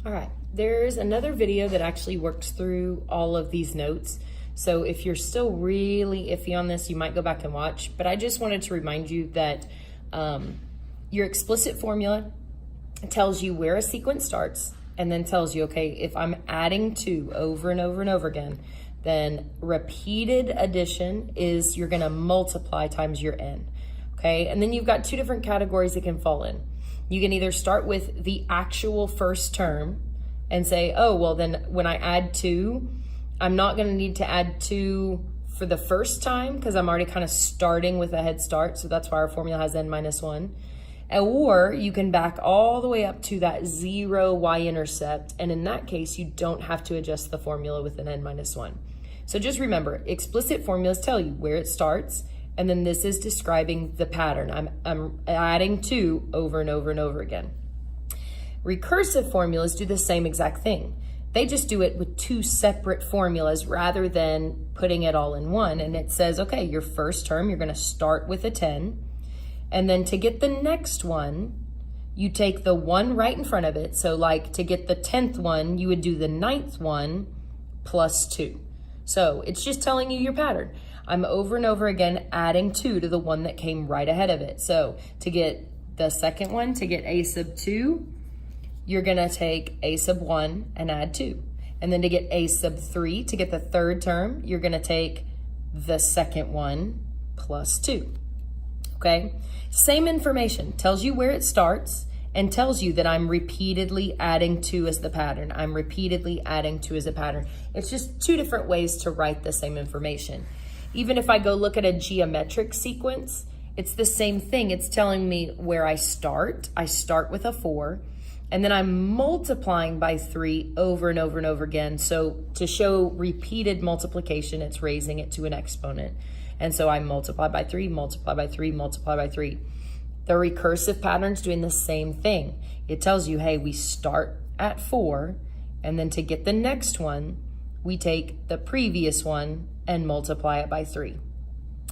All right, there's another video that actually works through all of these notes. So if you're still really iffy on this, you might go back and watch, but I just wanted to remind you that your explicit formula tells you where a sequence starts and then tells you, okay, if I'm adding 2 over and over and over again, then repeated addition is you're gonna multiply times your n, okay? And then you've got 2 different categories it can fall in. You can either start with the actual first term and say, oh, well then when I add 2, I'm not gonna need to add 2 for the first time because I'm already kind of starting with a head start. So that's why our formula has n minus 1. Or you can back all the way up to that 0 y-intercept. And in that case, you don't have to adjust the formula with an n minus 1. So just remember, explicit formulas tell you where it starts. And then this is describing the pattern. I'm adding 2 over and over and over again. Recursive formulas do the same exact thing. They just do it with 2 separate formulas rather than putting it all in one. And it says, okay, your first term, you're gonna start with a 10. And then to get the next one, you take the 1 right in front of it. So like to get the 10th one, you would do the 9th one plus 2. So it's just telling you your pattern. I'm over and over again adding 2 to the one that came right ahead of it. So to get the second one, to get a sub 2, you're gonna take a sub 1 and add 2. And then to get a sub 3, to get the third term, you're gonna take the second one plus 2, okay? Same information, tells you where it starts and tells you that I'm repeatedly adding 2 as the pattern. I'm repeatedly adding 2 as a pattern. It's just 2 different ways to write the same information. Even if I go look at a geometric sequence, it's the same thing. It's telling me where I start. I start with a 4, and then I'm multiplying by 3 over and over and over again. So to show repeated multiplication, it's raising it to an exponent. And so I multiply by 3, multiply by 3, multiply by 3. The recursive pattern's doing the same thing. It tells you, hey, we start at 4, and then to get the next one, we take the previous one and multiply it by 3.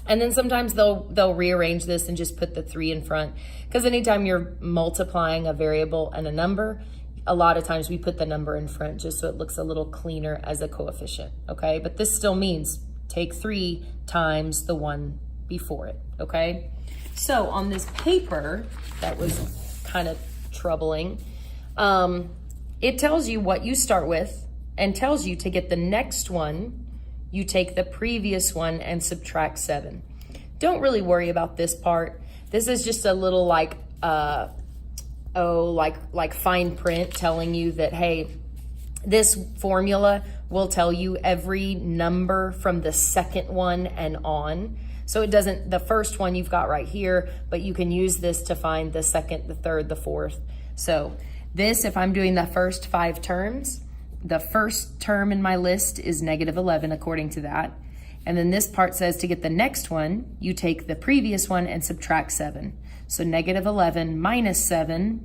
And then sometimes they'll rearrange this and just put the 3 in front, because anytime you're multiplying a variable and a number, a lot of times we put the number in front just so it looks a little cleaner as a coefficient, okay? But this still means take 3 times the one before it, okay? So on this paper, that was kind of troubling, it tells you what you start with and tells you to get the next one, you take the previous one and subtract 7. Don't really worry about this part. This is just a little like fine print telling you that, hey, this formula will tell you every number from the second one and on. So it doesn't, the first one you've got right here, but you can use this to find the second, the third, the fourth. So this, if I'm doing the first 5 terms, the first term in my list is -11 according to that. And then this part says to get the next one, you take the previous one and subtract 7. So -11 minus 7,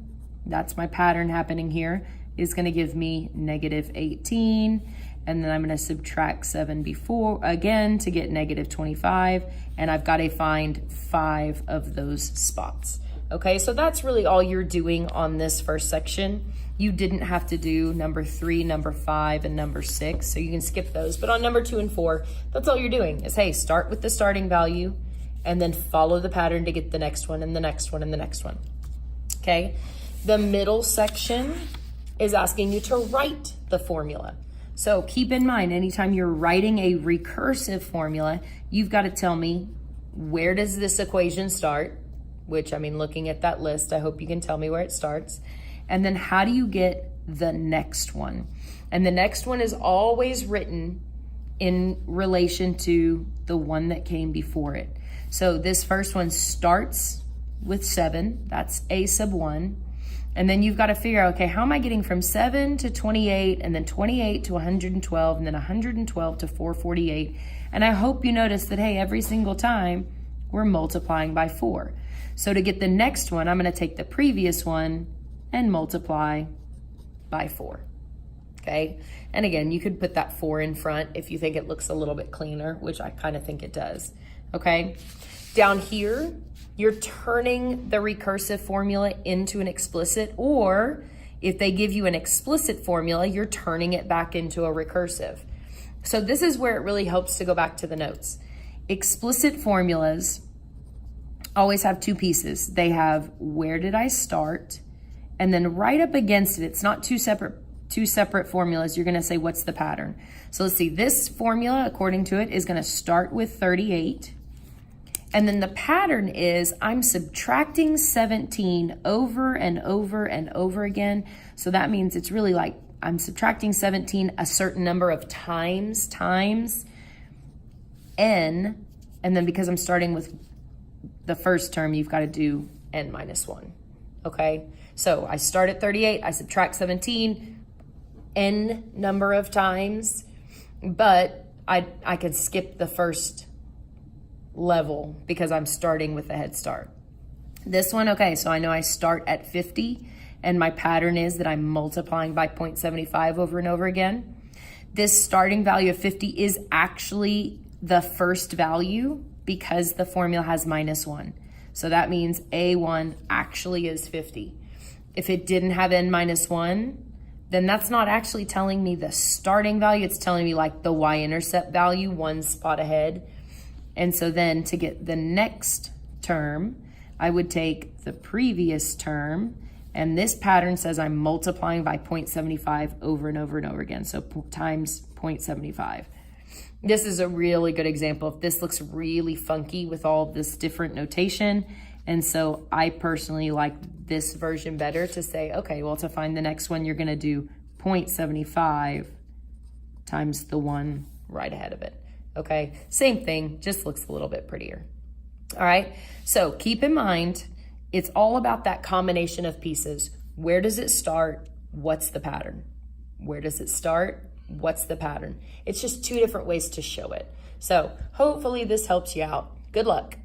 that's my pattern happening here, is gonna give me -18. And then I'm gonna subtract 7 before again to get -25. And I've gotta find 5 of those spots. Okay, so that's really all you're doing on this first section. You didn't have to do number 3, number 5, and number 6, so you can skip those. But on number 2 and 4, that's all you're doing is, hey, start with the starting value and then follow the pattern to get the next one and the next one and the next one, okay? The middle section is asking you to write the formula. So keep in mind, anytime you're writing a recursive formula, you've got to tell me, where does this equation start? Which, I mean, looking at that list, I hope you can tell me where it starts. And then how do you get the next one? And the next one is always written in relation to the one that came before it. So this first one starts with 7, that's a sub 1. And then you've got to figure out, okay, how am I getting from 7 to 28, and then 28 to 112, and then 112 to 448. And I hope you notice that, hey, every single time we're multiplying by 4. So to get the next one, I'm going to take the previous one and multiply by 4, okay? And again, you could put that 4 in front if you think it looks a little bit cleaner, which I kind of think it does, okay? Down here, you're turning the recursive formula into an explicit, or If they give you an explicit formula, you're turning it back into a recursive. So this is where it really helps to go back to the notes. Explicit formulas always have two pieces. They have where did I start, and then right up against it, it's not two separate formulas. You're going to say what's the pattern. So let's see, this formula, according to it, is going to start with 38. And then the pattern is I'm subtracting 17 over and over and over again. So that means it's really like I'm subtracting 17 a certain number of times n, and then because I'm starting with the first term, you've got to do n minus 1, okay? So I start at 38, I subtract 17, n number of times, but I could skip the first level because I'm starting with a head start. This one, okay, so I know I start at 50, and my pattern is that I'm multiplying by 0.75 over and over again. This starting value of 50 is actually the first value because the formula has minus 1. So that means A1 actually is 50. If it didn't have n minus 1, then that's not actually telling me the starting value. It's telling me like the y-intercept value, one spot ahead. And so then to get the next term, I would take the previous term, and this pattern says I'm multiplying by 0.75 over and over and over again. So times 0.75. This is a really good example. If this looks really funky with all this different notation. And so I personally like this version better to say, okay, well, to find the next one, you're gonna do 0.75 times the one right ahead of it. Okay, same thing, just looks a little bit prettier. All right, so keep in mind, it's all about that combination of pieces. Where does it start? What's the pattern? Where does it start? What's the pattern? It's just two different ways to show it. So hopefully this helps you out. Good luck.